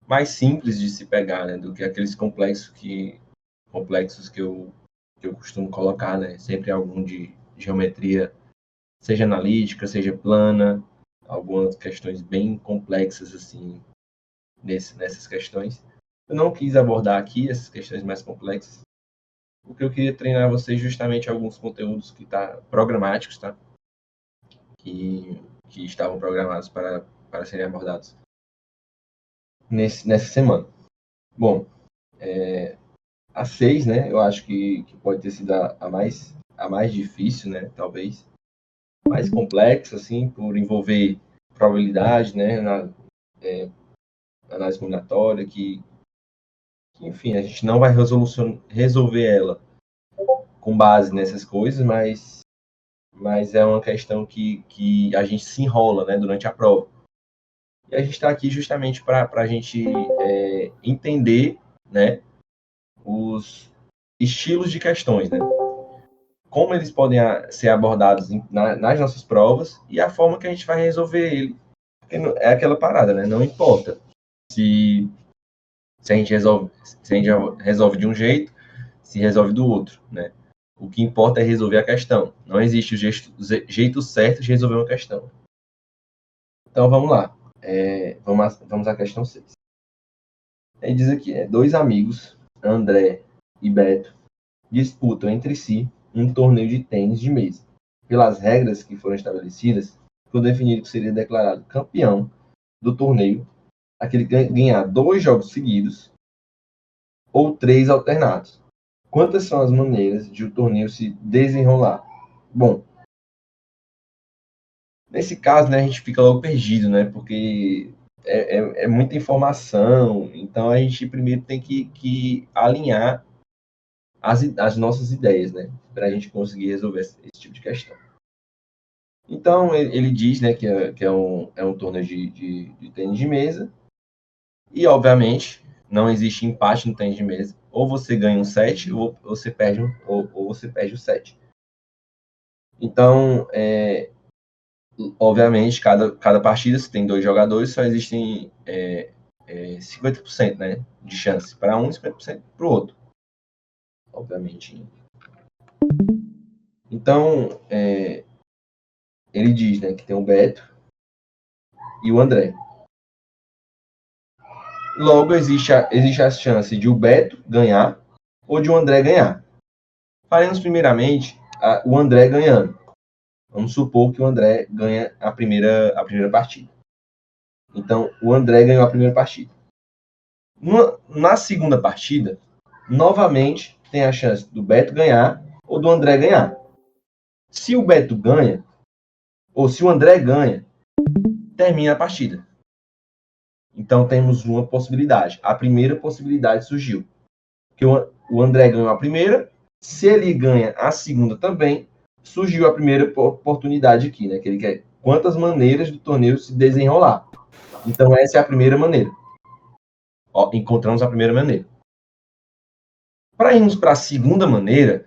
mais simples de se pegar, né, do que aqueles complexos que eu costumo colocar, né, sempre algum de geometria, seja analítica, seja plana, algumas questões bem complexas, assim, nessas questões. Eu não quis abordar aqui essas questões mais complexas, porque eu queria treinar vocês justamente alguns conteúdos que programáticos, tá? Que estavam programados para serem abordados nessa semana. Bom, a 6, né, eu acho que pode ter sido a mais difícil, né, talvez, mais complexa, assim, por envolver probabilidade, né, análise combinatória, que, enfim, a gente não vai resolver ela com base nessas coisas, mas é uma questão que a gente se enrola, né, durante a prova. E a gente está aqui justamente para a gente entender, né, os estilos de questões, né? Como eles podem ser abordados nas nossas provas e a forma que a gente vai resolver ele. Porque é aquela parada, né? Não importa se a gente resolve de um jeito, se resolve do outro, né? O que importa é resolver a questão. Não existe o jeito certo de resolver uma questão. Então, vamos lá. Vamos à questão 6. Ele diz aqui, 2 amigos, André e Beto, disputam entre si um torneio de tênis de mesa. Pelas regras que foram estabelecidas, foi definido que seria declarado campeão do torneio aquele que ganhar 2 jogos seguidos ou 3 alternados. Quantas são as maneiras de o torneio se desenrolar? Bom, nesse caso, né, a gente fica logo perdido, né, porque é muita informação, então a gente primeiro tem que alinhar as nossas ideias, né, para a gente conseguir resolver esse tipo de questão. Então, ele diz, né, que é um torneio de tênis de mesa, e, obviamente, não existe empate no tênis de mesa. Ou você ganha um set, ou você perde, ou você perde o set. Então, obviamente, cada partida, se tem 2 jogadores, só existem 50%, né, de chance para um e 50% para o outro. Obviamente. Então, ele diz, né, que tem o Beto e o André. Logo, existe a chance de o Beto ganhar ou de o André ganhar. Faremos primeiramente o André ganhando. Vamos supor que o André ganha a primeira partida. Então, o André ganhou a primeira partida. Na segunda partida, novamente, tem a chance do Beto ganhar ou do André ganhar. Se o Beto ganha, ou se o André ganha, termina a partida. Então, temos uma possibilidade. A primeira possibilidade surgiu. Que o André ganhou a primeira, se ele ganha a segunda também, surgiu a primeira oportunidade aqui, né? Que ele quer quantas maneiras do torneio se desenrolar. Então, essa é a primeira maneira. Ó, encontramos a primeira maneira. Para irmos para a segunda maneira,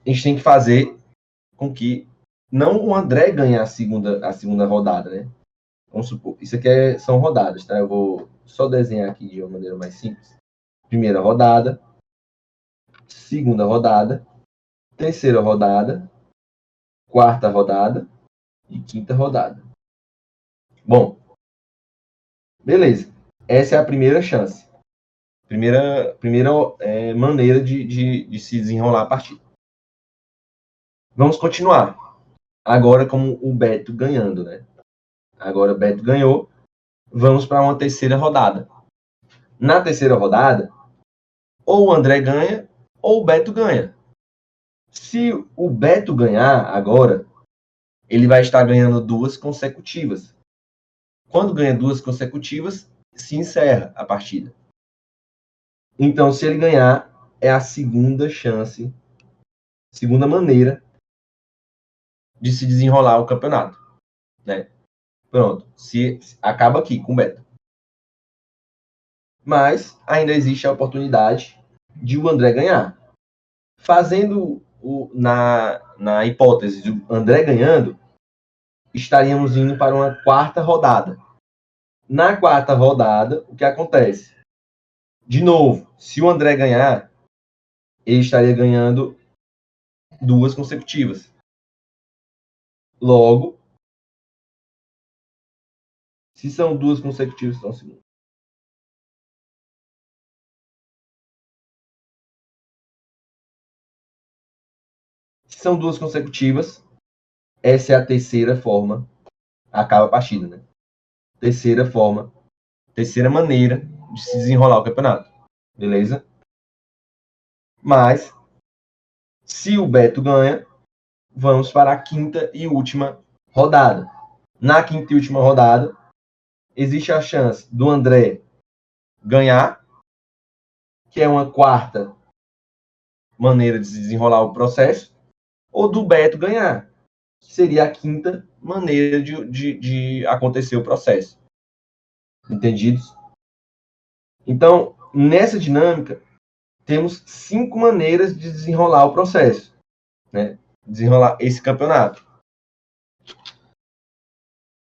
a gente tem que fazer com que não o André ganhe a segunda rodada, né? Vamos supor, isso aqui são rodadas, tá? Eu vou só desenhar aqui de uma maneira mais simples. Primeira rodada, segunda rodada, terceira rodada, quarta rodada e quinta rodada. Bom, beleza. Essa é a primeira chance. Primeira maneira de se desenrolar a partida. Vamos continuar. Agora como o Beto ganhando, né? Agora o Beto ganhou. Vamos para uma terceira rodada. Na terceira rodada, ou o André ganha, ou o Beto ganha. Se o Beto ganhar agora, ele vai estar ganhando 2 consecutivas. Quando ganha 2 consecutivas, se encerra a partida. Então, se ele ganhar, é a segunda chance, segunda maneira de se desenrolar o campeonato, né? Pronto, se acaba aqui com o Beto. Mas ainda existe a oportunidade de o André ganhar. Fazendo na hipótese do André ganhando, estaríamos indo para uma quarta rodada. Na quarta rodada, o que acontece? De novo, se o André ganhar, ele estaria ganhando 2 consecutivas. Logo, se são 2 consecutivas, então segundo. Se são 2 consecutivas, essa é a terceira forma. Acaba a partida, né? Terceira forma, terceira maneira de se desenrolar o campeonato. Beleza? Mas, se o Beto ganha, vamos para a quinta e última rodada. Na quinta e última rodada, existe a chance do André ganhar, que é uma quarta maneira de se desenrolar o processo, ou do Beto ganhar, que seria a quinta maneira de acontecer o processo. Entendidos? Então, nessa dinâmica, temos 5 maneiras de desenrolar o processo, né? Desenrolar esse campeonato.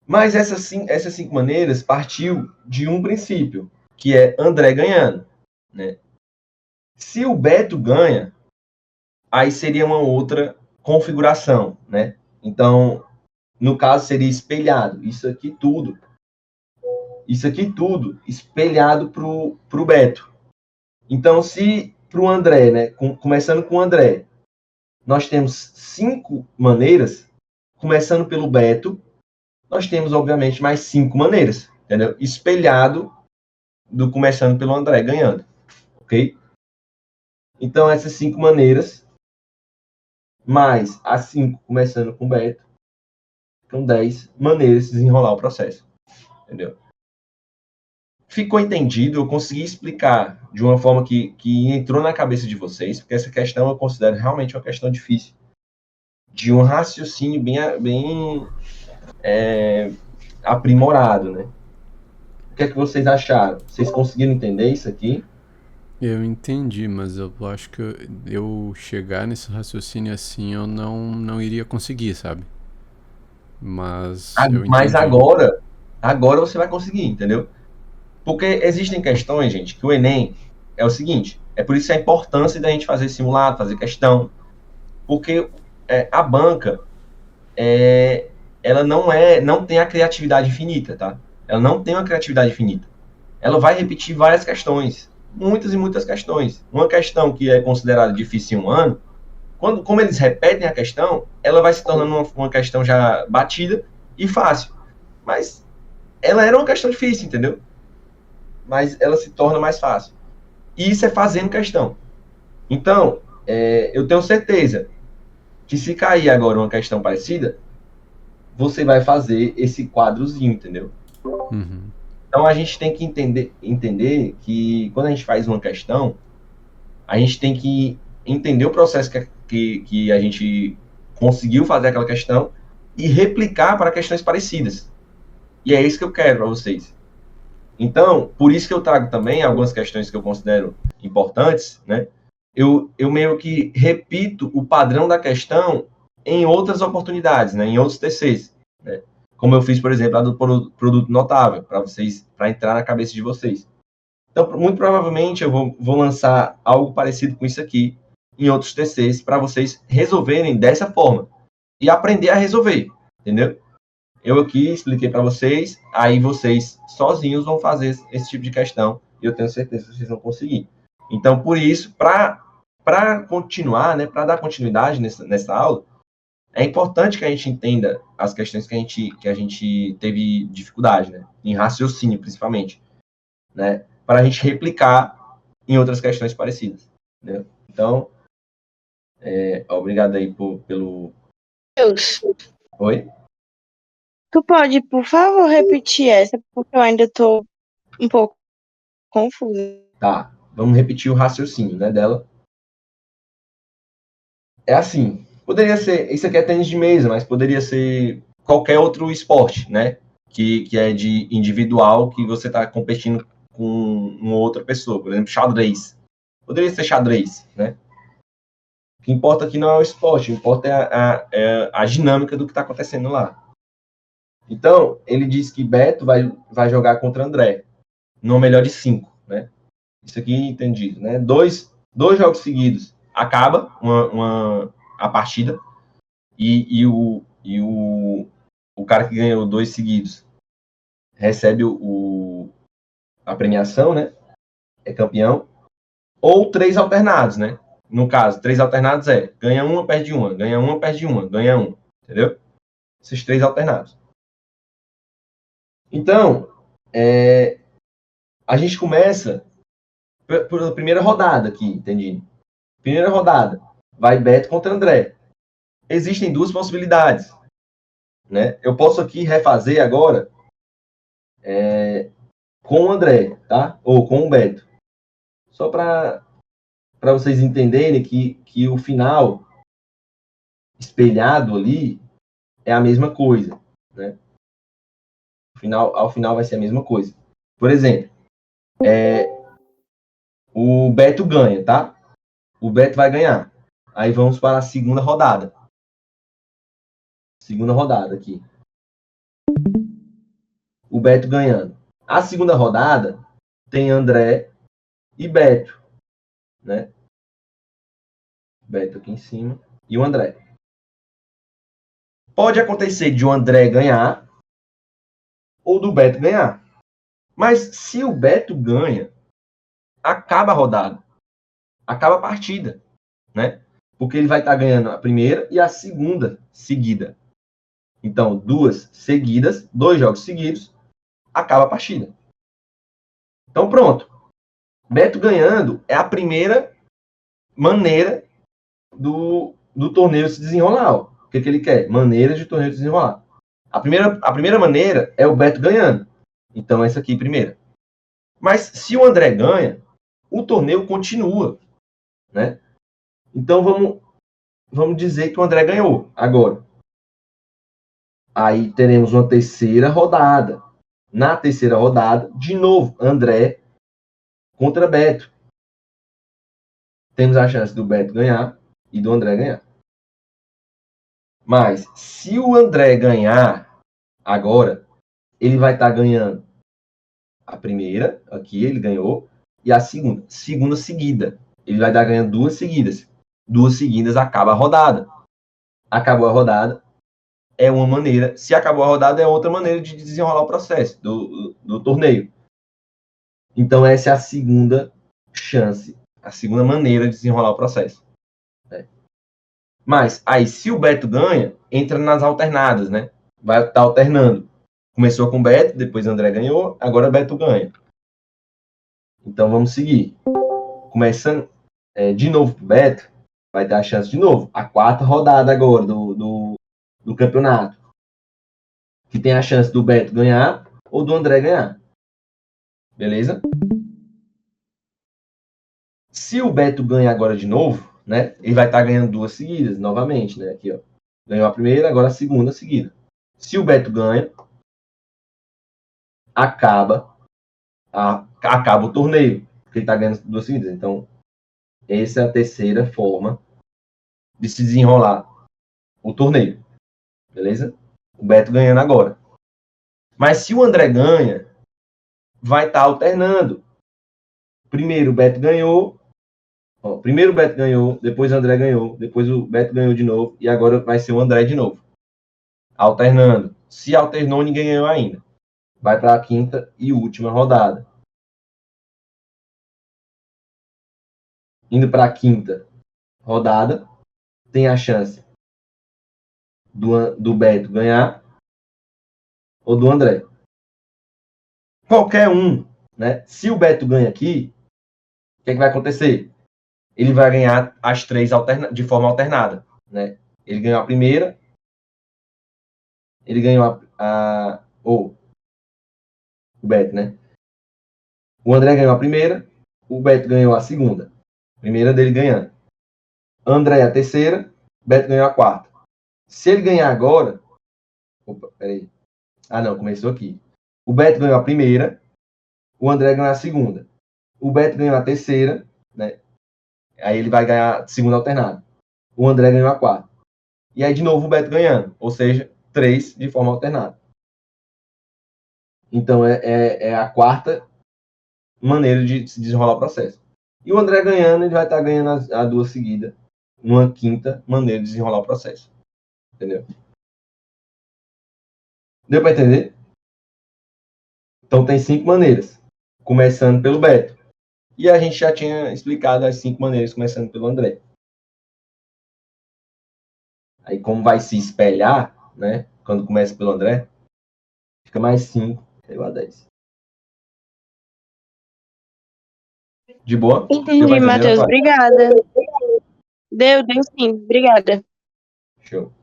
Mas essas 5 maneiras partiu de um princípio, que é André ganhando, né? Se o Beto ganha, aí seria uma outra configuração, né? Então, no caso, seria espelhado. Isso aqui tudo espelhado pro Beto. Então, se pro André, né? Começando com o André, nós temos 5 maneiras, começando pelo Beto, nós temos, obviamente, mais 5 maneiras, entendeu? Espelhado do começando pelo André, ganhando, ok? Então, essas 5 maneiras, mais as 5 começando com o Beto, são 10 maneiras de desenrolar o processo, entendeu? Ficou entendido? Eu consegui explicar de uma forma que entrou na cabeça de vocês, porque essa questão eu considero realmente uma questão difícil, de um raciocínio bem aprimorado, né? O que é que vocês acharam? Vocês conseguiram entender isso aqui? Eu entendi, mas eu acho que eu chegar nesse raciocínio assim eu não iria conseguir, sabe? Mas eu Mas entendi. agora você vai conseguir, entendeu? Porque existem questões, gente, que o Enem é o seguinte, é por isso a importância da gente fazer simulado, fazer questão, porque a banca, ela não tem a criatividade infinita, tá? Ela não tem uma criatividade infinita. Ela vai repetir várias questões, muitas e muitas questões. Uma questão que é considerada difícil em um ano, como eles repetem a questão, ela vai se tornando uma questão já batida e fácil. Mas ela era uma questão difícil, entendeu? Mas ela se torna mais fácil. E isso é fazendo questão. Então, eu tenho certeza que se cair agora uma questão parecida, você vai fazer esse quadrozinho, entendeu? Uhum. Então a gente tem que entender que quando a gente faz uma questão, a gente tem que entender o processo que a gente conseguiu fazer aquela questão e replicar para questões parecidas. E é isso que eu quero para vocês. Então, por isso que eu trago também algumas questões que eu considero importantes, né? Eu meio que repito o padrão da questão em outras oportunidades, né? Em outros TCs, né? Como eu fiz, por exemplo, a do produto notável, para entrar na cabeça de vocês. Então, muito provavelmente eu vou lançar algo parecido com isso aqui em outros TCs para vocês resolverem dessa forma e aprender a resolver, entendeu? Eu aqui expliquei para vocês, aí vocês sozinhos vão fazer esse tipo de questão e eu tenho certeza que vocês vão conseguir. Então, por isso, para continuar, né, para dar continuidade nessa aula, é importante que a gente entenda as questões que a gente teve dificuldade, né, em raciocínio, principalmente, né, para a gente replicar em outras questões parecidas. Né? Então, obrigado aí pelo... Deus, Oi? tu pode, por favor, repetir essa, porque eu ainda tô um pouco confusa. Tá, vamos repetir o raciocínio, né, dela. É assim, poderia ser, isso aqui é tênis de mesa, mas poderia ser qualquer outro esporte, né? Que é de individual, que você está competindo com uma outra pessoa, por exemplo, xadrez. Poderia ser xadrez, né? O que importa aqui não é o esporte, o que importa é a dinâmica do que está acontecendo lá. Então, ele diz que Beto vai jogar contra André, no melhor de 5, né? Isso aqui entendido, né? Dois jogos seguidos acaba a partida e o cara que ganhou 2 seguidos recebe a premiação, né? É campeão. Ou 3 alternados, né? No caso, 3 alternados ganha uma, perde uma, ganha uma, perde uma, ganha um. Entendeu? Esses 3 alternados. Então, a gente começa pela primeira rodada aqui, entendi? Primeira rodada, vai Beto contra André. Existem 2 possibilidades, né? Eu posso aqui refazer agora com o André, tá? Ou com o Beto. Só para vocês entenderem que o final espelhado ali é a mesma coisa, né? Ao final vai ser a mesma coisa. Por exemplo, o Beto ganha, tá? O Beto vai ganhar. Aí vamos para a segunda rodada. Segunda rodada aqui. O Beto ganhando. A segunda rodada tem André e Beto, né? Beto aqui em cima e o André. Pode acontecer de o André ganhar ou do Beto ganhar. Mas se o Beto ganha, acaba a rodada. Acaba a partida, né? Porque ele vai estar ganhando a primeira e a segunda seguida. Então, 2 seguidas, 2 jogos seguidos, acaba a partida. Então, pronto. Beto ganhando é a primeira maneira do torneio se desenrolar. O que ele quer? Maneira de torneio se desenrolar. A primeira maneira é o Beto ganhando. Então, essa aqui primeira. Mas se o André ganha, o torneio continua, né? Então, vamos dizer que o André ganhou agora. Aí teremos uma terceira rodada. Na terceira rodada, de novo, André contra Beto. Temos a chance do Beto ganhar e do André ganhar. Mas, se o André ganhar agora, ele vai estar ganhando a primeira, aqui ele ganhou, e a segunda. Segunda seguida. Ele vai estar ganhando 2 seguidas. 2 seguidas acaba a rodada. Acabou a rodada, é uma maneira. Se acabou a rodada, é outra maneira de desenrolar o processo do torneio. Então, essa é a segunda chance, a segunda maneira de desenrolar o processo. Né? Mas, aí, se o Beto ganha, entra nas alternadas, né? Vai estar alternando. Começou com o Beto, depois o André ganhou, agora o Beto ganha. Então, vamos seguir. Começando de novo pro Beto, vai ter a chance de novo. A 4ª rodada agora do campeonato. Que tem a chance do Beto ganhar ou do André ganhar. Beleza? Se o Beto ganha agora de novo, né? Ele vai estar ganhando 2 seguidas, novamente, né? Aqui, ó. Ganhou a primeira, agora a segunda seguida. Se o Beto ganha, acaba o torneio. Porque ele está ganhando 2 seguidas. Então, essa é a terceira forma de se desenrolar o torneio. Beleza? O Beto ganhando agora. Mas se o André ganha, vai estar alternando. Primeiro o Beto ganhou. Primeiro o Beto ganhou, depois o André ganhou, depois o Beto ganhou de novo, e agora vai ser o André de novo. Alternando. Se alternou, ninguém ganhou ainda. Vai para a 5ª e última rodada. Indo para a 5ª rodada, tem a chance do Beto ganhar ou do André. Qualquer um, né? Se o Beto ganha aqui, o que vai acontecer? Ele vai ganhar as 3 de forma alternada, né? Ele ganhou a primeira, ele ganhou o Beto, né? O André ganhou a primeira, o Beto ganhou a segunda. Primeira dele ganhando. André a terceira, Beto ganhou a 4ª. Se ele ganhar agora... Opa, peraí. Não, começou aqui. O Beto ganhou a primeira, o André ganhou a segunda. O Beto ganhou a terceira, né? Aí ele vai ganhar a segunda alternada. O André ganhou a 4ª. E aí, de novo, o Beto ganhando. Ou seja, 3 de forma alternada. Então, é a quarta maneira de se desenrolar o processo. E o André ganhando, ele vai estar ganhando a duas seguidas, numa quinta maneira de desenrolar o processo. Entendeu? Deu para entender? Então, tem 5 maneiras, começando pelo Beto. E a gente já tinha explicado as 5 maneiras, começando pelo André. Aí, como vai se espelhar, né? Quando começa pelo André, fica mais 5 igual a 10. De boa? Deu pra Entendi, entender, Matheus. Natália? Obrigada. Deu sim. Obrigada. Show.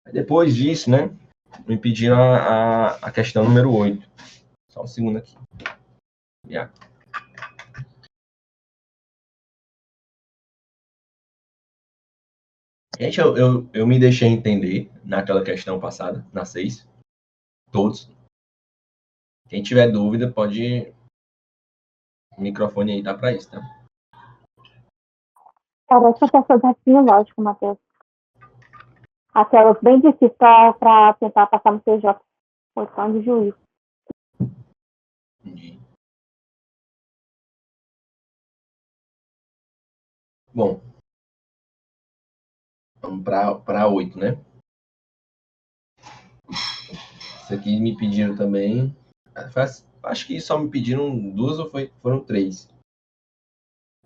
Aí, depois disso, né? Me pediram a questão número 8. Só um segundo aqui. Yeah. Gente, eu me deixei entender naquela questão passada, na 6. Todos. Quem tiver dúvida, pode. O microfone aí tá para isso, tá? Parece que eu sou raciocínio lógico, Matheus. Aquelas bem difíceis para tentar passar no CJ. Posição de juiz. Entendi. Bom. Vamos para 8, né? Isso aqui me pediram também. Acho que só me pediram 2 ou foram 3.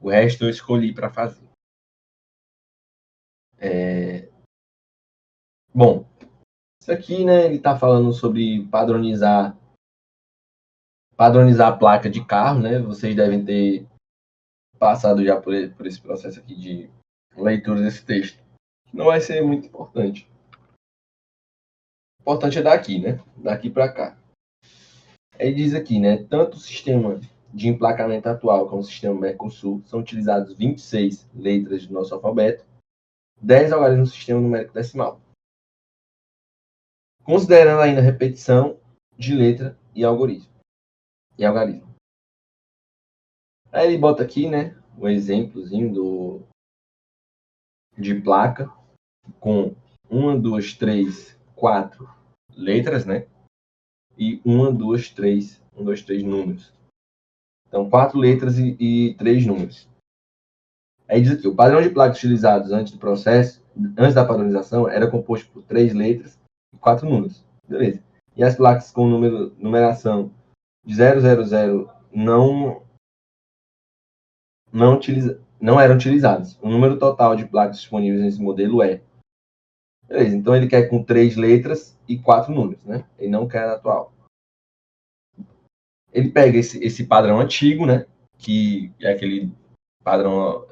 O resto eu escolhi para fazer. Bom, isso aqui, né? Ele está falando sobre padronizar a placa de carro, né? Vocês devem ter passado já por esse processo aqui de leitura desse texto. Não vai ser muito importante. O importante é daqui, né? Daqui para cá. Aí diz aqui, né? Tanto o sistema de emplacamento atual como o sistema Mercosul são utilizados 26 letras do nosso alfabeto, 10 algarismos no sistema numérico decimal. Considerando ainda a repetição de letra e algarismo. Aí ele bota aqui, né? Um exemplozinho de placa com 1, 2, 3, 4 letras, né? E 1, 2, 3 números. Então, 4 letras e 3 números. Aí diz aqui, o padrão de placas utilizados antes do processo, antes da padronização, era composto por 3 letras e 4 números. Beleza. E as placas com numeração de 000 não eram utilizadas. O número total de placas disponíveis nesse modelo é. Beleza, então ele quer com 3 letras e 4 números, né? Ele não quer a atual. Ele pega esse padrão antigo, né? Que é aquele padrão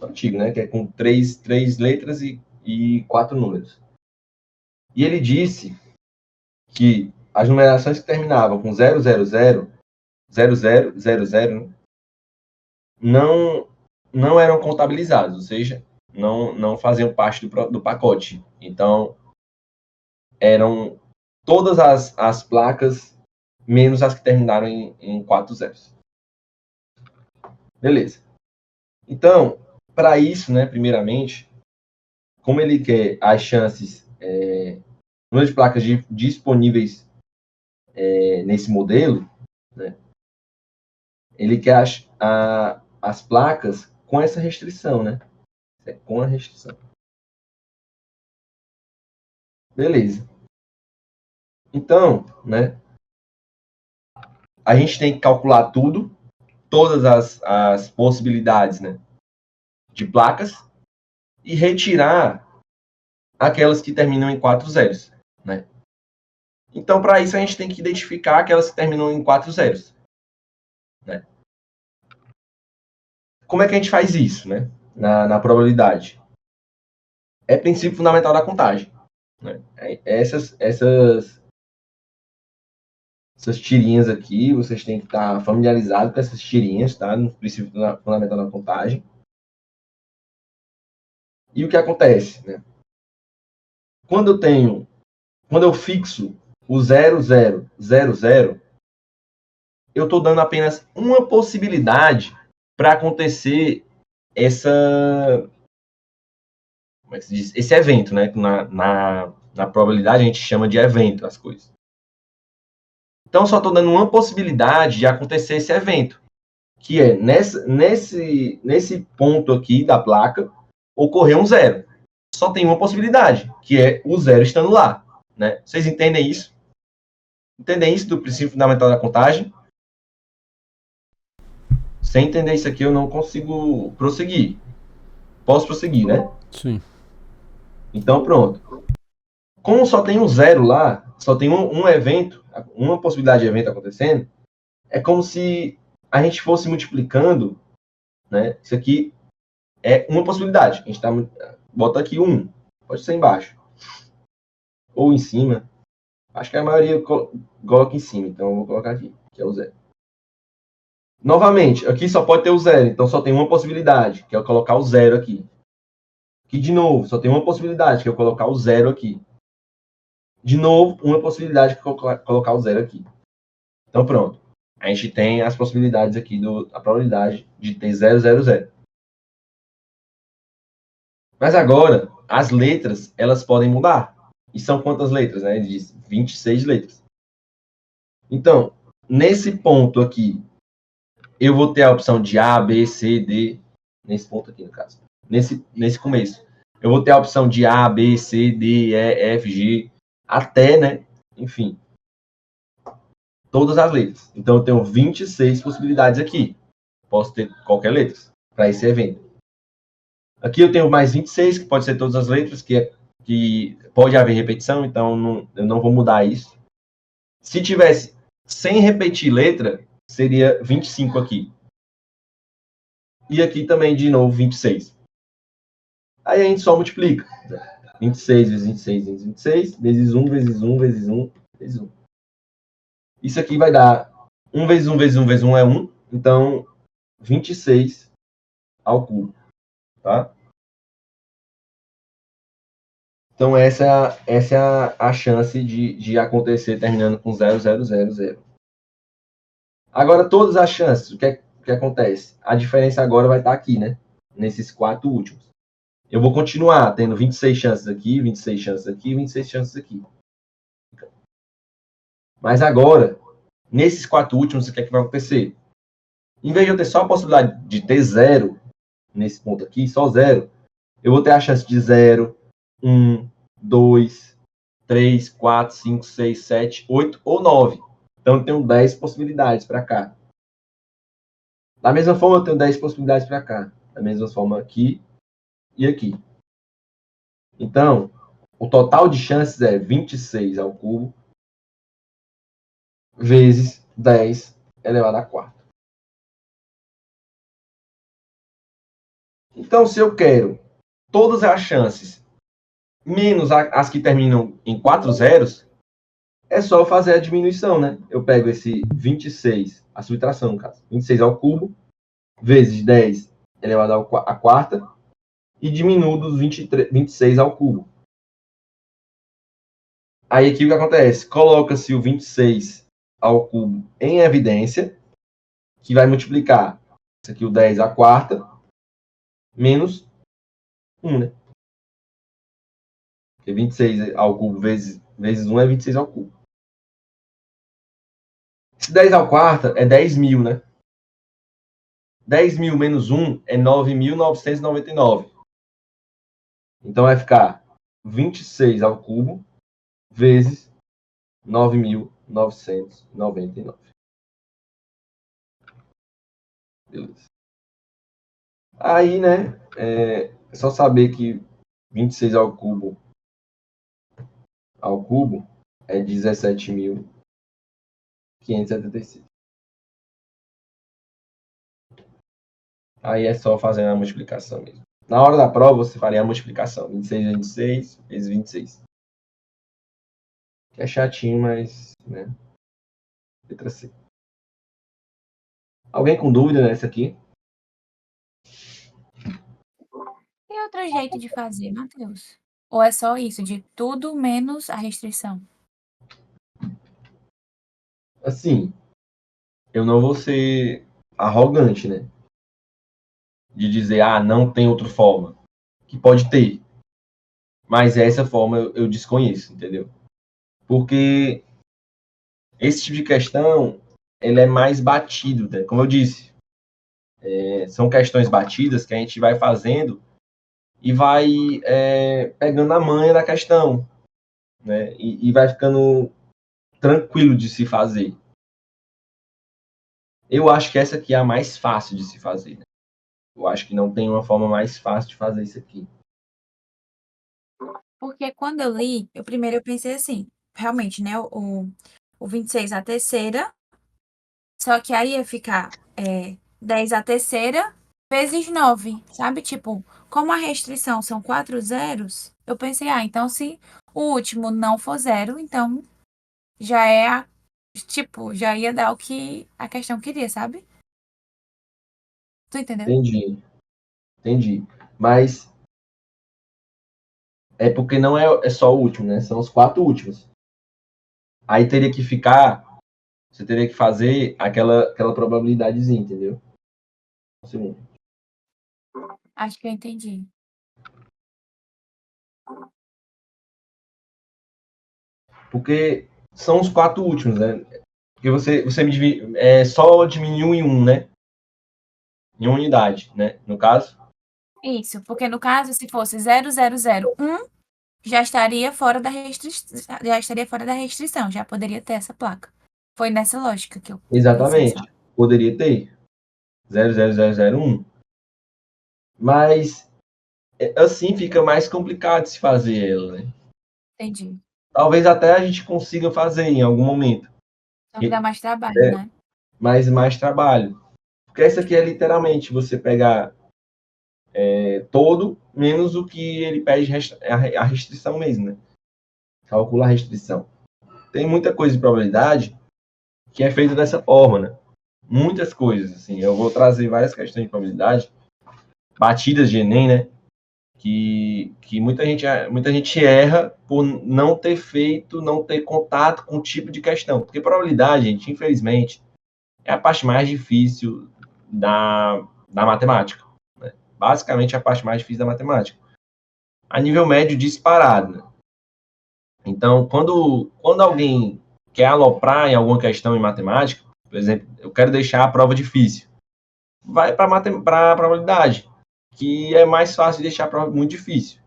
antigo, né? Que é com 3 letras e 4 números. E ele disse que as numerações que terminavam com 000, 00, 00, não eram contabilizadas, ou seja, não faziam parte do pacote. Então, eram todas as placas, menos as que terminaram em 4 zeros. Beleza. Então, para isso, né, primeiramente, como ele quer as chances, número de placas disponíveis nesse modelo, né, ele quer as placas com essa restrição, né? Com a restrição. Beleza. Então, né, a gente tem que calcular tudo, todas as possibilidades, né, de placas e retirar aquelas que terminam em 4 zeros, né? Então, para isso, a gente tem que identificar aquelas que terminam em 4 zeros, né? Como é que a gente faz isso, né? Na probabilidade? É princípio fundamental da contagem, né? Essas tirinhas aqui, vocês têm que estar familiarizados com essas tirinhas, tá? No princípio fundamental da contagem. E o que acontece, né? Quando eu fixo o 0000, eu estou dando apenas uma possibilidade para acontecer como é que se diz? Esse evento, né? Na probabilidade a gente chama de evento as coisas. Então, só estou dando uma possibilidade de acontecer esse evento, que é nesse ponto aqui da placa, ocorrer um zero. Só tem uma possibilidade, que é o zero estando lá. Né? Vocês entendem isso? Entendem isso do princípio fundamental da contagem? Sem entender isso aqui, eu não consigo prosseguir. Posso prosseguir, né? Sim. Então, pronto. Como só tem um zero lá, só tem um evento, uma possibilidade de evento acontecendo, é como se a gente fosse multiplicando, né? Isso aqui é uma possibilidade. A gente bota aqui um, pode ser embaixo. Ou em cima. Acho que a maioria coloca em cima, então eu vou colocar aqui, que é o zero. Novamente, aqui só pode ter o zero, então só tem uma possibilidade, que é eu colocar o zero aqui. Aqui de novo, só tem uma possibilidade, que é eu colocar o zero aqui. De novo, uma possibilidade, que é eu colocar o zero aqui. Então pronto. A gente tem as possibilidades aqui, a probabilidade de ter 0, 0, 0. Mas agora, as letras, elas podem mudar. E são quantas letras, né? Ele diz 26 letras. Então, nesse ponto aqui, eu vou ter a opção de A, B, C, D. Nesse ponto aqui, no caso. Nesse começo. Eu vou ter a opção de A, B, C, D, E, F, G. Até, né? Enfim. Todas as letras. Então, eu tenho 26 possibilidades aqui. Posso ter qualquer letra para esse evento. Aqui eu tenho mais 26, que pode ser todas as letras, que pode haver repetição, então eu não vou mudar isso. Se tivesse sem repetir letra, seria 25 aqui. E aqui também, de novo, 26. Aí a gente só multiplica. 26 vezes 26 vezes 26, vezes 1, vezes 1, vezes 1, vezes 1. Isso aqui vai dar 1 vezes 1 vezes 1 vezes 1 é 1. Então, 26 ao cubo. Tá? Então, essa é a chance de acontecer terminando com 0, 0, 0, 0. Agora, todas as chances, o que acontece? A diferença agora vai estar aqui, né? Nesses 4 últimos. Eu vou continuar tendo 26 chances aqui, 26 chances aqui, 26 chances aqui. Mas agora, nesses 4 últimos, o que é que vai acontecer? Em vez de eu ter só a possibilidade de ter 0, nesse ponto aqui, só 0, eu vou ter a chance de 0, 1, 2, 3, 4, 5, 6, 7, 8 ou 9. Então, eu tenho 10 possibilidades para cá. Da mesma forma, eu tenho 10 possibilidades para cá. Da mesma forma, aqui e aqui. Então, o total de chances é 26 ao cubo vezes 10 elevado a 4. Então, se eu quero todas as chances menos as que terminam em 4 zeros, é só fazer a diminuição, né? Eu pego esse 26, a subtração, no caso, 26 ao cubo, vezes 10 elevado à quarta, e diminuo dos 26 ao cubo. Aí aqui o que acontece? Coloca-se o 26 ao cubo em evidência, que vai multiplicar isso aqui, o 10 à quarta, menos 1, né? Porque 26 ao cubo vezes 1 é 26 ao cubo. Esse 10 ao quarta é 10.000, né? 10.000 menos 1 é 9.999. Então vai ficar 26 ao cubo vezes 9.999. Beleza. Aí, né, é só saber que 26 ao cubo é 17.576. Aí é só fazer a multiplicação mesmo. Na hora da prova, você faria a multiplicação. 26 vezes 26 vezes 26. Que é chatinho, mas, né, letra C. Alguém com dúvida nessa aqui? Tem outro jeito de fazer, Matheus? Ou é só isso, de tudo menos a restrição? Assim, eu não vou ser arrogante, né? De dizer, não tem outra forma. Que pode ter. Mas essa forma eu desconheço, entendeu? Porque esse tipo de questão, ele é mais batido, né? Como eu disse, são questões batidas que a gente vai fazendo e vai pegando a manha da questão, né? E vai ficando tranquilo de se fazer. Eu acho que essa aqui é a mais fácil de se fazer, né? Eu acho que não tem uma forma mais fácil de fazer isso aqui. Porque quando eu li, primeiro eu pensei assim, realmente, né? O 26 a terceira, só que aí ia ficar 10 a terceira vezes 9, sabe? Tipo, como a restrição são 4 zeros, eu pensei, então se o último não for zero, então já tipo, já ia dar o que a questão queria, sabe? Tu entendeu? Entendi. Mas é porque não é só o último, né? São os 4 últimos. Aí teria que ficar, você teria que fazer aquela probabilidadezinha, entendeu? Um segundo. Acho que eu entendi. Porque são os 4 últimos, né? Porque você só diminuiu em 1, né? Em uma unidade, né? No caso. Isso, porque no caso, se fosse 0001, já estaria fora da restrição, já poderia ter essa placa. Foi nessa lógica que eu pensei, Exatamente. sabe? Poderia ter 00001. Mas assim fica mais complicado de se fazer ela, né? Entendi. Talvez até a gente consiga fazer em algum momento. Só que dá mais trabalho, né? Mas mais trabalho. Porque essa aqui é literalmente você pegar todo, menos o que ele pede a restrição mesmo, né? Calcula a restrição. Tem muita coisa de probabilidade que é feita dessa forma, né? Muitas coisas, assim. Eu vou trazer várias questões de probabilidade, batidas de Enem, né? Que muita gente erra por não ter feito, não ter contato com o tipo de questão. Porque probabilidade, gente, infelizmente, é a parte mais difícil da matemática. Né? Basicamente, é a parte mais difícil da matemática. A nível médio, disparado. Né? Então, quando alguém quer aloprar em alguma questão em matemática, por exemplo, eu quero deixar a prova difícil, vai para a probabilidade, que é mais fácil de deixar a prova muito difícil.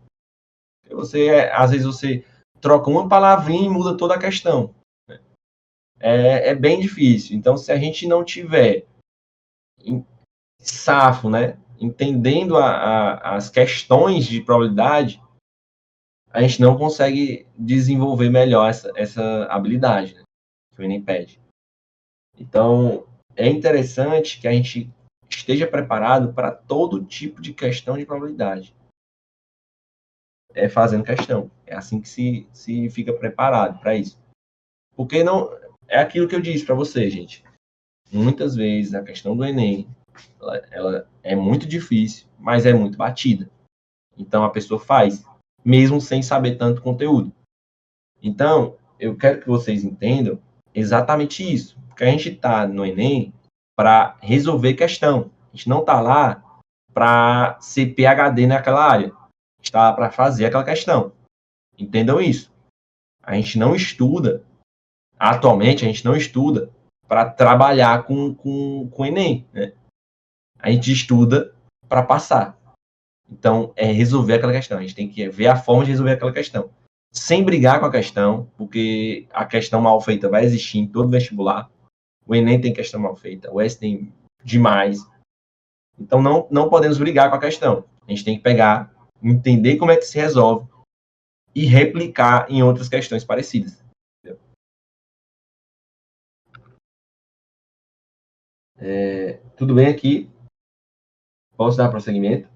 Às vezes você troca uma palavrinha e muda toda a questão. Né? É bem difícil. Então, se a gente não tiver safo, né, entendendo as questões de probabilidade, a gente não consegue desenvolver melhor essa habilidade, né, que o Enem pede. Então, é interessante que a gente esteja preparado para todo tipo de questão de probabilidade. Fazendo questão. É assim que se fica preparado para isso. Porque não é aquilo que eu disse para você, gente. Muitas vezes a questão do Enem, ela é muito difícil, mas é muito batida. Então a pessoa faz, mesmo sem saber tanto conteúdo. Então, eu quero que vocês entendam exatamente isso. Porque a gente está no Enem para resolver questão. A gente não está lá para ser PhD naquela área. A gente está lá para fazer aquela questão. Entendam isso. A gente não estuda, atualmente, a gente não estuda para trabalhar com o Enem. Né? A gente estuda para passar. Então, é resolver aquela questão. A gente tem que ver a forma de resolver aquela questão. Sem brigar com a questão, porque a questão mal feita vai existir em todo vestibular. O Enem tem questão mal feita, o S tem demais. Então, não podemos brigar com a questão. A gente tem que pegar, entender como é que se resolve e replicar em outras questões parecidas. Tudo bem aqui? Posso dar prosseguimento?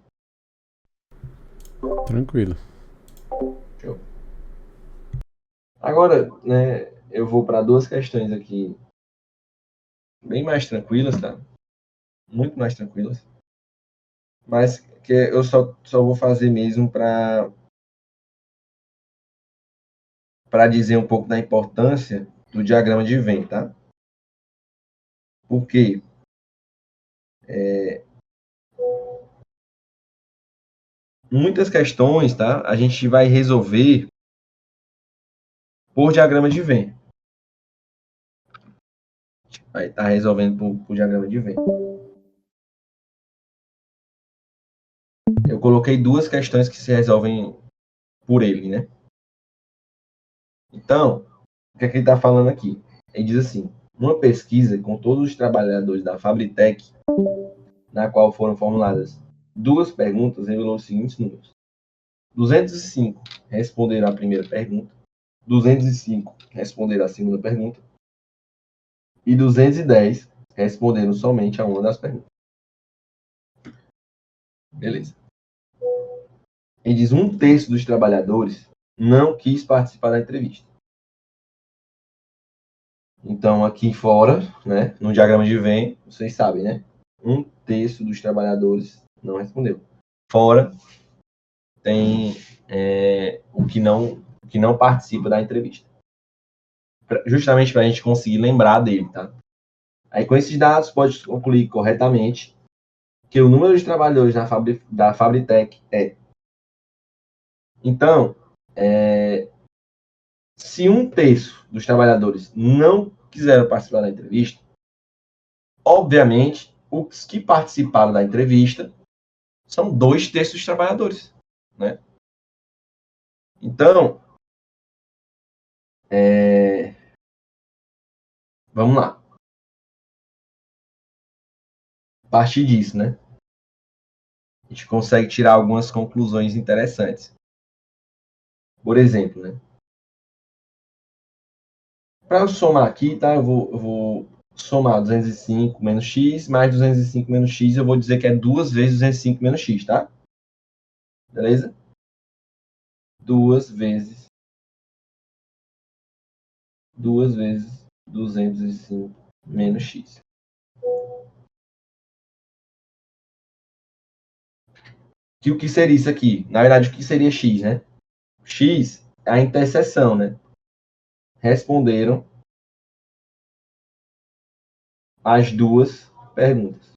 Tranquilo. Show. Agora, né, eu vou para 2 questões aqui bem mais tranquilas, tá? Muito mais tranquilas. Mas que eu só vou fazer mesmo para dizer um pouco da importância do diagrama de Venn, tá? Porque muitas questões, tá? A gente vai resolver por diagrama de Venn. vai estar resolvendo por diagrama de Venn. Eu coloquei duas questões que se resolvem por ele, né? Então, o que é que ele está falando aqui? Ele diz assim, uma pesquisa com todos os trabalhadores da Fabritec, na qual foram formuladas duas perguntas, revelou os seguintes números. 205 responderam a primeira pergunta, 205 responderam a segunda pergunta e 210 responderam somente a uma das perguntas. Beleza. Ele diz 1/3 dos trabalhadores não quis participar da entrevista. Então, aqui fora, né, no diagrama de Venn, vocês sabem, né? 1/3 dos trabalhadores não respondeu. Fora tem o que não participa da entrevista. Justamente para a gente conseguir lembrar dele, tá? Aí, com esses dados, pode concluir corretamente que o número de trabalhadores da Fabritec é. Então, se 1/3 dos trabalhadores não quiseram participar da entrevista, obviamente, os que participaram da entrevista são 2/3 dos trabalhadores, né? Então, vamos lá. A partir disso, né? A gente consegue tirar algumas conclusões interessantes. Por exemplo, né? Para eu somar aqui, tá? Eu vou somar 205 menos x, mais 205 menos x, eu vou dizer que é 2 vezes 205 menos x, tá? Beleza? 2 vezes 205 menos x. O que seria isso aqui? Na verdade, o que seria x, né? X é a interseção, né? Responderam as duas perguntas.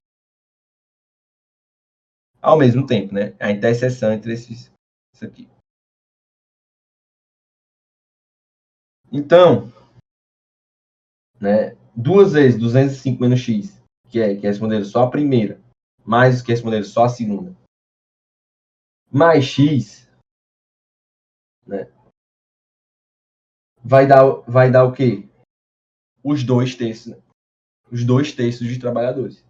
Ao mesmo tempo, né? A interseção entre isso aqui. Então, né? 2 vezes 205 menos x, que responderam só a primeira, mais os que responderam só a segunda, mais x, né? Vai dar o quê? Os 2/3, né? Os 2/3 de trabalhadores.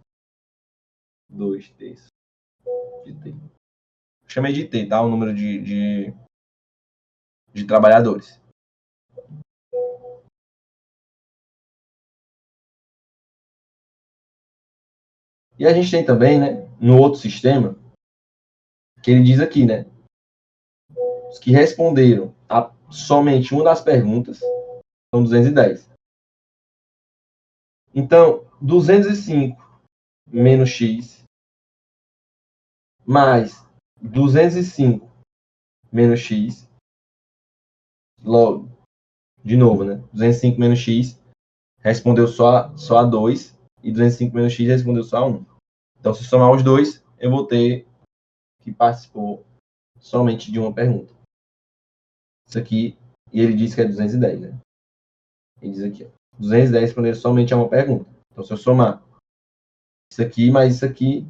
2/3 de T. Chamei de T, tá? O número de trabalhadores. E a gente tem também, né, no outro sistema, que ele diz aqui, né, os que responderam a somente uma das perguntas são 210. Então, 205 menos x mais 205 menos x, logo, de novo, né, 205 menos x respondeu só a 2 e 205 menos x respondeu só a 1. Então, se somar os dois, eu vou ter que participou somente de uma pergunta. Isso aqui, e ele diz que é 210, né? Ele diz aqui, ó, 210 responderam somente a uma pergunta. Então, se eu somar isso aqui mais isso aqui,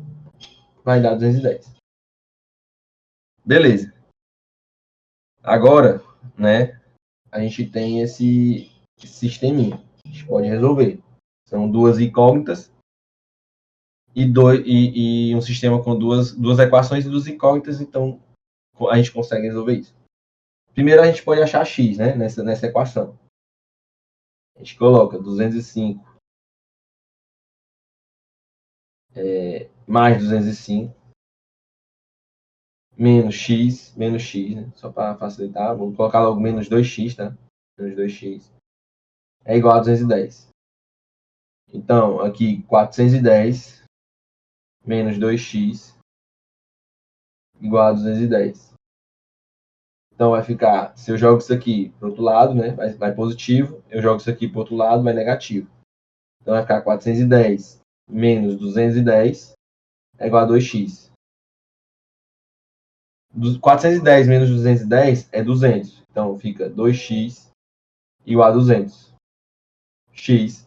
vai dar 210. Beleza. Agora, né, a gente tem esse sisteminha. A gente pode resolver. São duas incógnitas e um sistema com duas equações e duas incógnitas, então a gente consegue resolver isso. Primeiro a gente pode achar x, né, nessa equação. A gente coloca 205 mais 205 menos x, né, só para facilitar. Vou colocar logo menos 2x, tá? Menos 2x é igual a 210. Então, aqui 410 menos 2x igual a 210. Então vai ficar, se eu jogo isso aqui para o outro lado, né, vai positivo, eu jogo isso aqui para o outro lado, vai negativo. Então vai ficar 410 menos 210 é igual a 2x. 410 menos 210 é 200. Então fica 2x igual a 200. X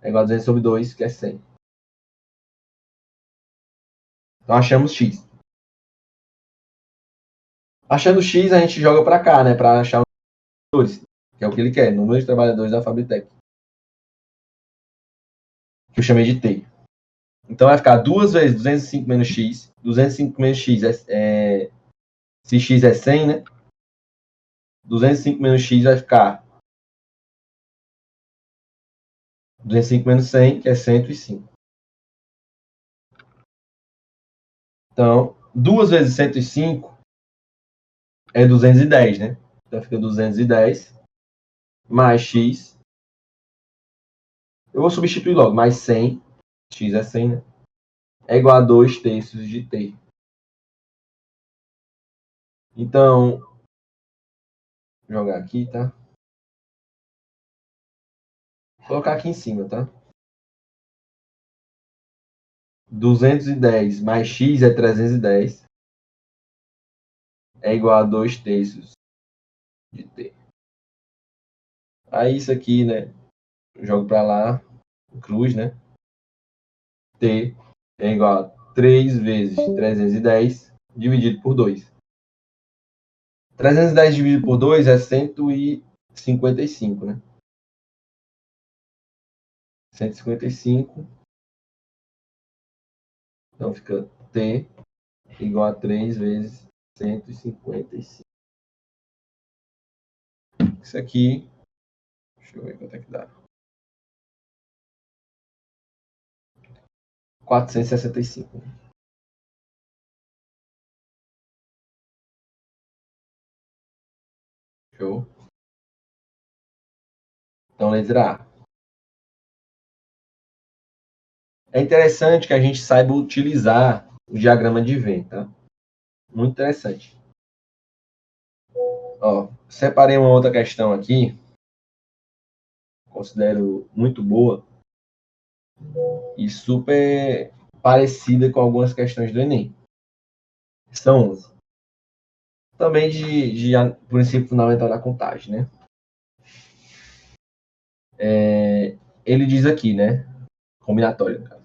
é igual a 200 sobre 2, que é 100. Então achamos x. Achando x, a gente joga para cá, né? Para achar os trabalhadores, que é o que ele quer, número de trabalhadores da Fabritec. Que eu chamei de t. Então vai ficar 2 vezes 205 menos x. 205 menos x se x é 100, né? 205 menos x vai ficar 205 menos 100, que é 105. Então, 2 vezes 105 é 210, né? Então fica 210 mais x. Eu vou substituir logo, mais 100. X é 100, né? É igual a 2 terços de t. Então, vou jogar aqui, tá? Vou colocar aqui em cima, tá? 210 mais x é 310. É igual a 2 terços de t. Aí isso aqui, né? Eu jogo para lá, cruz, né? T é igual a 3 vezes 310 dividido por 2. 310 dividido por 2 é 155, né? 155. Então fica T igual a 3 vezes 155. Isso aqui, deixa eu ver quanto é que dá. 465. Show? Então, letra A. É interessante que a gente saiba utilizar o diagrama de Venn, tá? Muito interessante. Ó, separei uma outra questão aqui, considero muito boa e super parecida com algumas questões do Enem. São 11. Também de princípio fundamental da contagem, né? Ele diz aqui, né? Combinatório, no caso.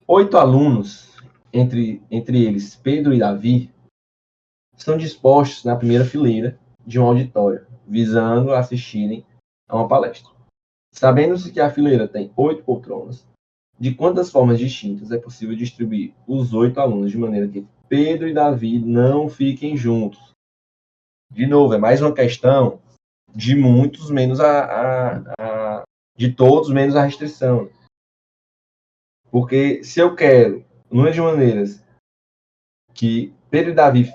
8 alunos, entre eles Pedro e Davi, estão dispostos na primeira fileira de um auditório, visando assistirem a uma palestra. Sabendo-se que a fileira tem 8 poltronas, de quantas formas distintas é possível distribuir os 8 alunos de maneira que Pedro e Davi não fiquem juntos? De novo, é mais uma questão de muitos menos de todos menos a restrição. Porque se eu quero número de maneiras que Pedro e Davi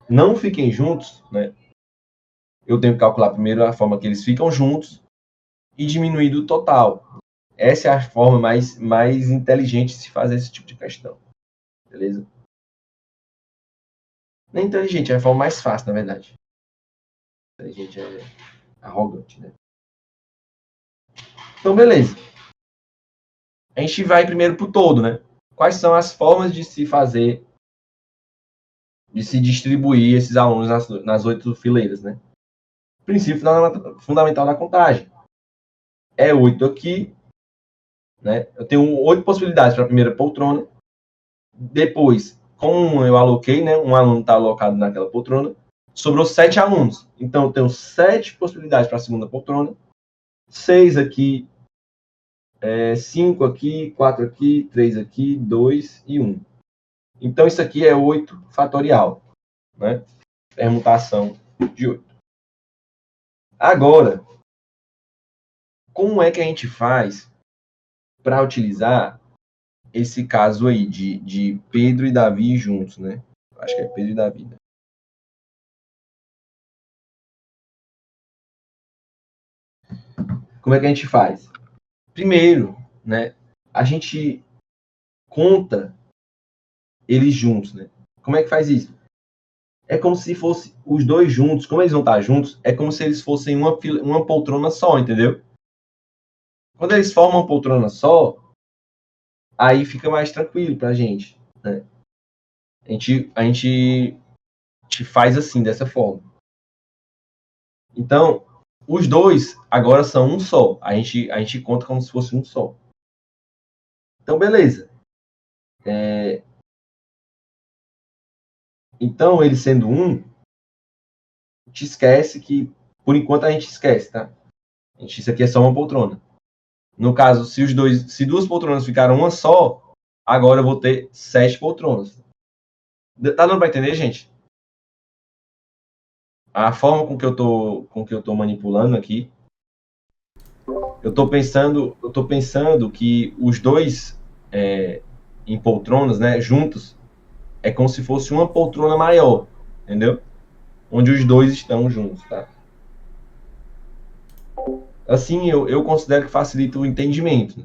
não fiquem juntos, né, eu tenho que calcular primeiro a forma que eles ficam juntos e diminuir do total. Essa é a forma mais inteligente de se fazer esse tipo de questão. Beleza? Não é inteligente, é a forma mais fácil, na verdade. Inteligente é arrogante, né? Então, beleza. A gente vai primeiro para o todo, né? Quais são as formas de se fazer, de se distribuir esses alunos nas 8 fileiras, né? Princípio fundamental da contagem. É 8 aqui, né? Eu tenho 8 possibilidades para a primeira poltrona. Depois, como eu aloquei, né? Um aluno está alocado naquela poltrona. Sobrou 7 alunos. Então, eu tenho 7 possibilidades para a segunda poltrona. 6 aqui, 5 aqui, 4 aqui, 3 aqui, 2 e 1. Então, isso aqui é 8 fatorial, né? Permutação de 8. Agora, como é que a gente faz para utilizar esse caso aí de Pedro e Davi juntos, né? Acho que é Pedro e Davi, né? Como é que a gente faz? Primeiro, né? A gente conta eles juntos, né? Como é que faz isso? É como se fosse os dois juntos. Como eles vão estar juntos, é como se eles fossem uma poltrona só, entendeu? Quando eles formam uma poltrona só, aí fica mais tranquilo pra gente, né? A gente faz assim, dessa forma. Então, os dois agora são um só. A gente conta como se fosse um só. Então, beleza. Então, ele sendo um, a gente esquece que, por enquanto, a gente esquece, tá? Isso aqui é só uma poltrona. No caso, se duas poltronas ficaram uma só, agora eu vou ter 7 poltronas. Tá dando para entender, gente? A forma com que eu tô manipulando aqui, eu tô pensando que os dois em poltronas, né, juntos, é como se fosse uma poltrona maior, entendeu? Onde os dois estão juntos, tá? Assim, eu considero que facilita o entendimento.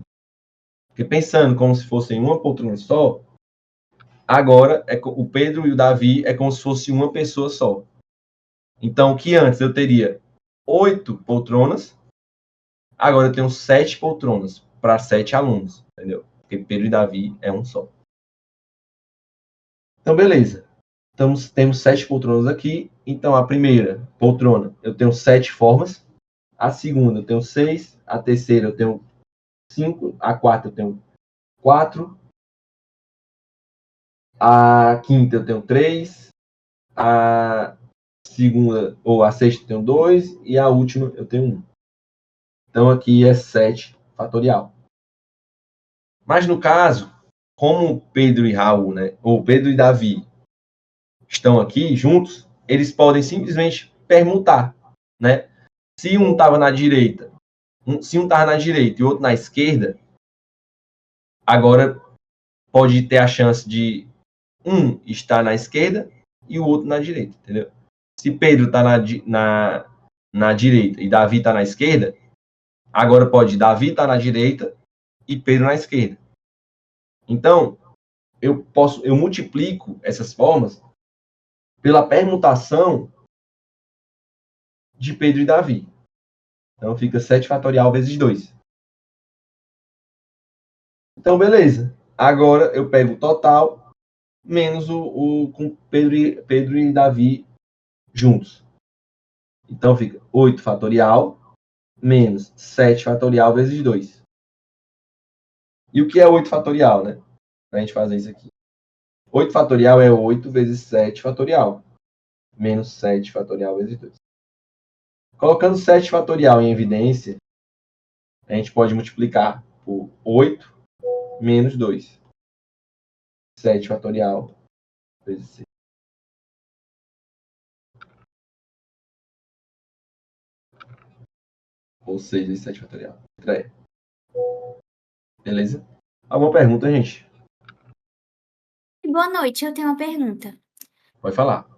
Porque pensando como se fossem uma poltrona só, agora o Pedro e o Davi é como se fosse uma pessoa só. Então, que antes eu teria 8 poltronas, agora eu tenho 7 poltronas para 7 alunos, entendeu? Porque Pedro e Davi é um só. Então, beleza. Temos 7 poltronas aqui. Então, a primeira poltrona, eu tenho 7 formas. A segunda, eu tenho 6. A terceira, eu tenho 5. A quarta, eu tenho 4. A quinta, eu tenho 3. A segunda, ou a sexta, eu tenho 2. E a última, eu tenho 1. Então, aqui é 7 fatorial. Mas, no caso, como Pedro e Raul, né, ou Pedro e Davi estão aqui juntos, eles podem simplesmente permutar, né? Se um estava na direita, e o outro na esquerda, agora pode ter a chance de um estar na esquerda e o outro na direita, entendeu? Se Pedro está na direita e Davi está na esquerda, agora pode Davi estar na direita e Pedro na esquerda. Então, eu multiplico essas formas pela permutação de Pedro e Davi. Então fica 7 fatorial vezes 2. Então, beleza. Agora eu pego o total menos o com Pedro e Davi juntos. Então fica 8 fatorial menos 7 fatorial vezes 2. E o que é 8 fatorial, né? Para a gente fazer isso aqui. 8 fatorial é 8 vezes 7 fatorial. Menos 7 fatorial vezes 2. Colocando 7 fatorial em evidência, a gente pode multiplicar por 8 menos 2. 7 fatorial vezes 6. Ou 6 vezes 7 fatorial. Beleza? Alguma pergunta, gente? Boa noite, eu tenho uma pergunta. Pode falar.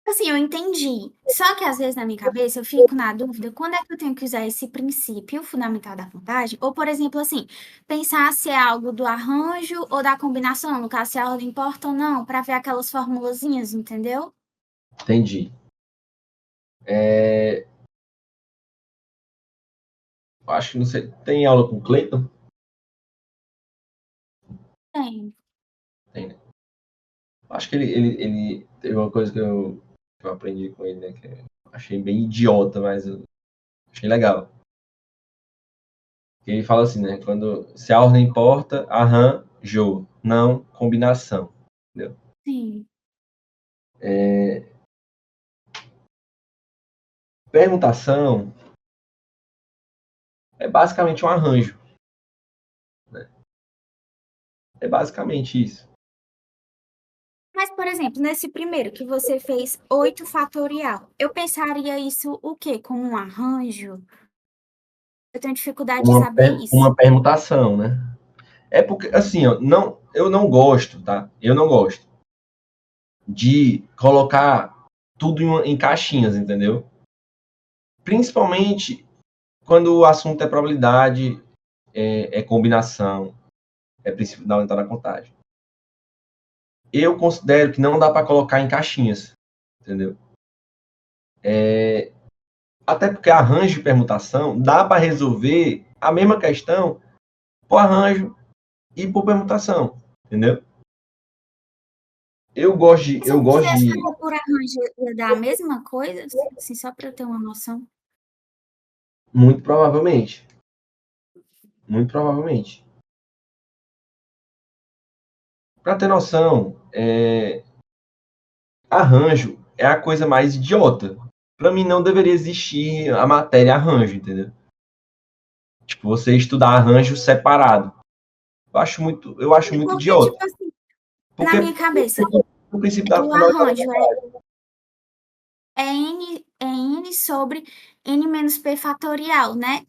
Assim, eu entendi. Só que às vezes na minha cabeça eu fico na dúvida quando é que eu tenho que usar esse princípio fundamental da contagem, ou, por exemplo, assim, pensar se é algo do arranjo ou da combinação, no caso, se a ordem importa ou não, para ver aquelas formulazinhas, entendeu? Entendi. Acho que não sei. Tem aula com o Cleiton? Tem. Tem, né? Acho que ele teve uma coisa que eu aprendi com ele, né? Que eu achei bem idiota, mas eu achei legal. Ele fala assim, né? Se a ordem importa, arranjo, não combinação. Entendeu? Sim. Permutação é basicamente um arranjo. Né? É basicamente isso. Mas, por exemplo, nesse primeiro que você fez 8 fatorial, eu pensaria isso o quê? Como um arranjo? Eu tenho dificuldade de saber isso. Uma permutação, né? É porque, assim, ó, eu não gosto, tá? Eu não gosto de colocar tudo em caixinhas, entendeu? Principalmente quando o assunto é probabilidade, é combinação, é princípio fundamental da contagem. Eu considero que não dá para colocar em caixinhas, entendeu? Até porque arranjo e permutação dá para resolver a mesma questão por arranjo e por permutação, entendeu? Eu gosto de Por arranjo, arranjo ia dar a mesma coisa? Assim, só para eu ter uma noção. Muito provavelmente. Muito provavelmente. Para ter noção, arranjo é a coisa mais idiota. Para mim não deveria existir a matéria arranjo, entendeu? Tipo, você estudar arranjo separado. Eu acho muito Porque, idiota. tipo assim, Porque na minha cabeça, o princípio da o fundamental arranjo é N sobre N menos P fatorial, né?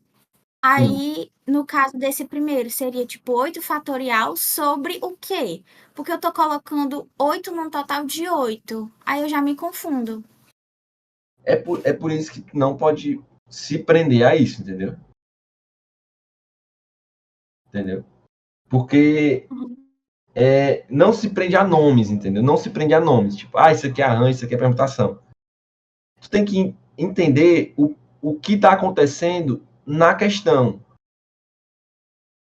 Aí, no caso desse primeiro, seria tipo 8 fatorial sobre o quê? Porque eu tô colocando 8 num total de 8. Aí eu já me confundo. é por isso que tu não pode se prender a isso, entendeu? Entendeu? Porque não se prende a nomes, entendeu? Não se prende a nomes. Tipo, isso aqui é arranjo, isso aqui é permutação. Tu tem que entender o que está acontecendo na questão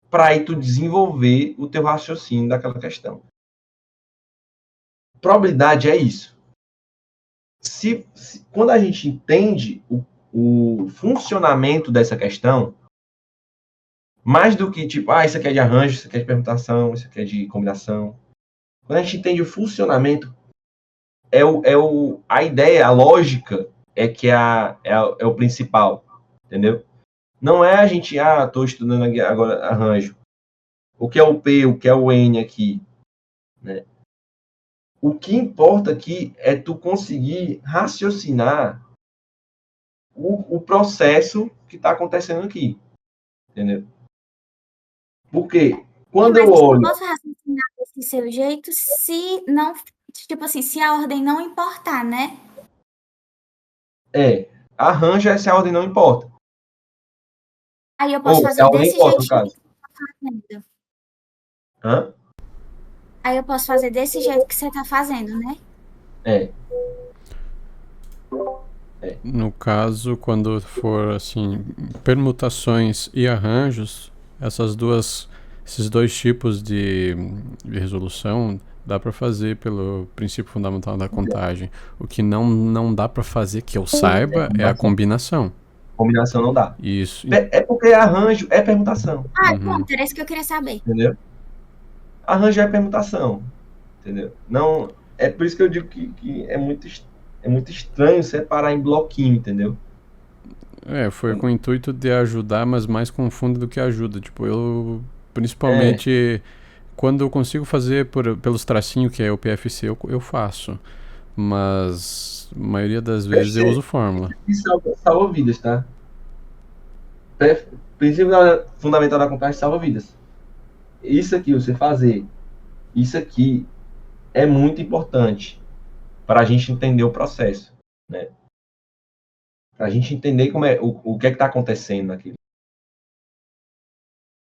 para aí tu desenvolver o teu raciocínio daquela questão. Probabilidade é isso. Quando a gente entende o funcionamento dessa questão, mais do que tipo, isso aqui é de arranjo, isso aqui é de permutação, isso aqui é de combinação. Quando a gente entende o funcionamento, a ideia, a lógica é que é o principal, entendeu? Não é a gente, estou estudando agora arranjo. O que é o P, o que é o N aqui, né? O que importa aqui é tu conseguir raciocinar o processo que está acontecendo aqui, entendeu? Porque quando Mas eu eu só olho, posso raciocinar desse seu jeito se não, tipo assim, se a ordem não importar, né? arranjo é se a ordem não importa. Aí eu posso Ou se a fazer ordem desse importa, no jeitinho que caso. você tá fazendo. Hã? Aí eu posso fazer desse jeito que você tá fazendo, né? É. No caso, quando for assim, permutações e arranjos, esses dois tipos de resolução dá para fazer pelo princípio fundamental da contagem. O que não dá para fazer, que eu saiba, é a combinação. Combinação não dá. Isso. É porque arranjo é permutação, Pronto, era isso que eu queria saber. entendeu? Arranjo é permutação, entendeu? Não, é por isso que eu digo que é muito estranho separar em bloquinho, entendeu? Foi com o intuito de ajudar, mas mais confunde do que ajuda. Tipo, eu principalmente quando eu consigo fazer pelos tracinhos que é o PFC, eu faço. Mas a maioria das vezes eu uso fórmula. Isso salva vidas, tá? Princípio fundamental da contagem salva vidas. Isso aqui, você fazer isso aqui é muito importante para a gente entender o processo, né? Para a gente entender como o que é que está acontecendo naquilo.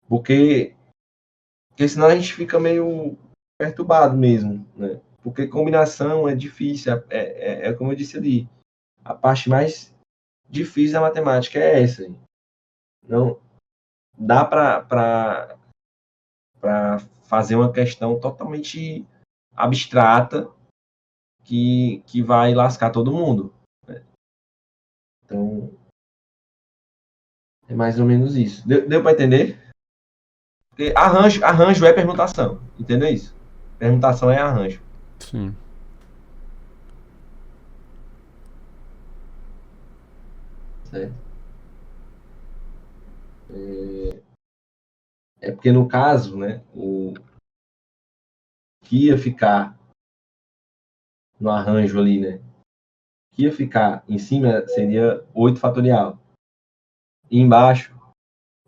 Porque senão a gente fica meio perturbado mesmo, né? Porque combinação é difícil, é como eu disse ali, a parte mais difícil da matemática é essa. Não dá para fazer uma questão totalmente abstrata que vai lascar todo mundo, né? Então, é mais ou menos isso. Deu para entender? Porque arranjo é permutação, entendeu isso? Permutação é arranjo. Sim. Certo? É porque no caso, né, o que ia ficar no arranjo ali, né, que ia ficar em cima seria 8 fatorial. E embaixo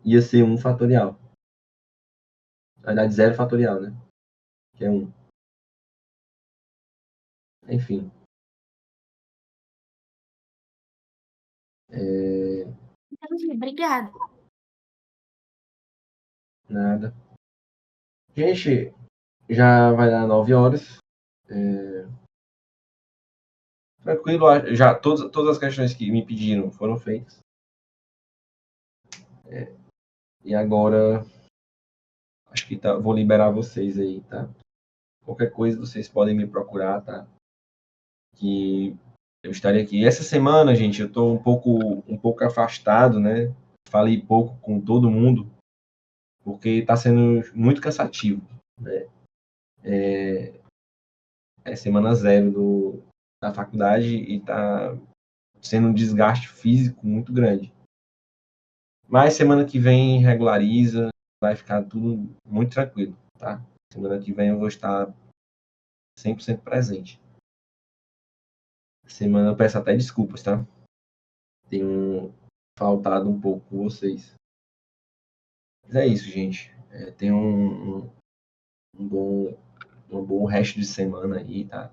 ia ser 1 fatorial. Na verdade, 0 fatorial, né? Que é 1. Enfim. Entendi, obrigada. Nada. Gente, já vai dar 9 horas. Tranquilo, já todas as questões que me pediram foram feitas. E agora, acho que vou liberar vocês aí, tá? Qualquer coisa vocês podem me procurar, tá? que eu estarei aqui. Essa semana, gente, eu estou um pouco afastado, né? Falei pouco com todo mundo, porque está sendo muito cansativo, né? É semana zero da faculdade e está sendo um desgaste físico muito grande. Mas semana que vem regulariza, vai ficar tudo muito tranquilo, tá? Semana que vem eu vou estar 100% presente. Semana eu peço até desculpas, tá? Tenho faltado um pouco com vocês. Mas é isso, gente. Tenham um bom resto de semana aí, tá?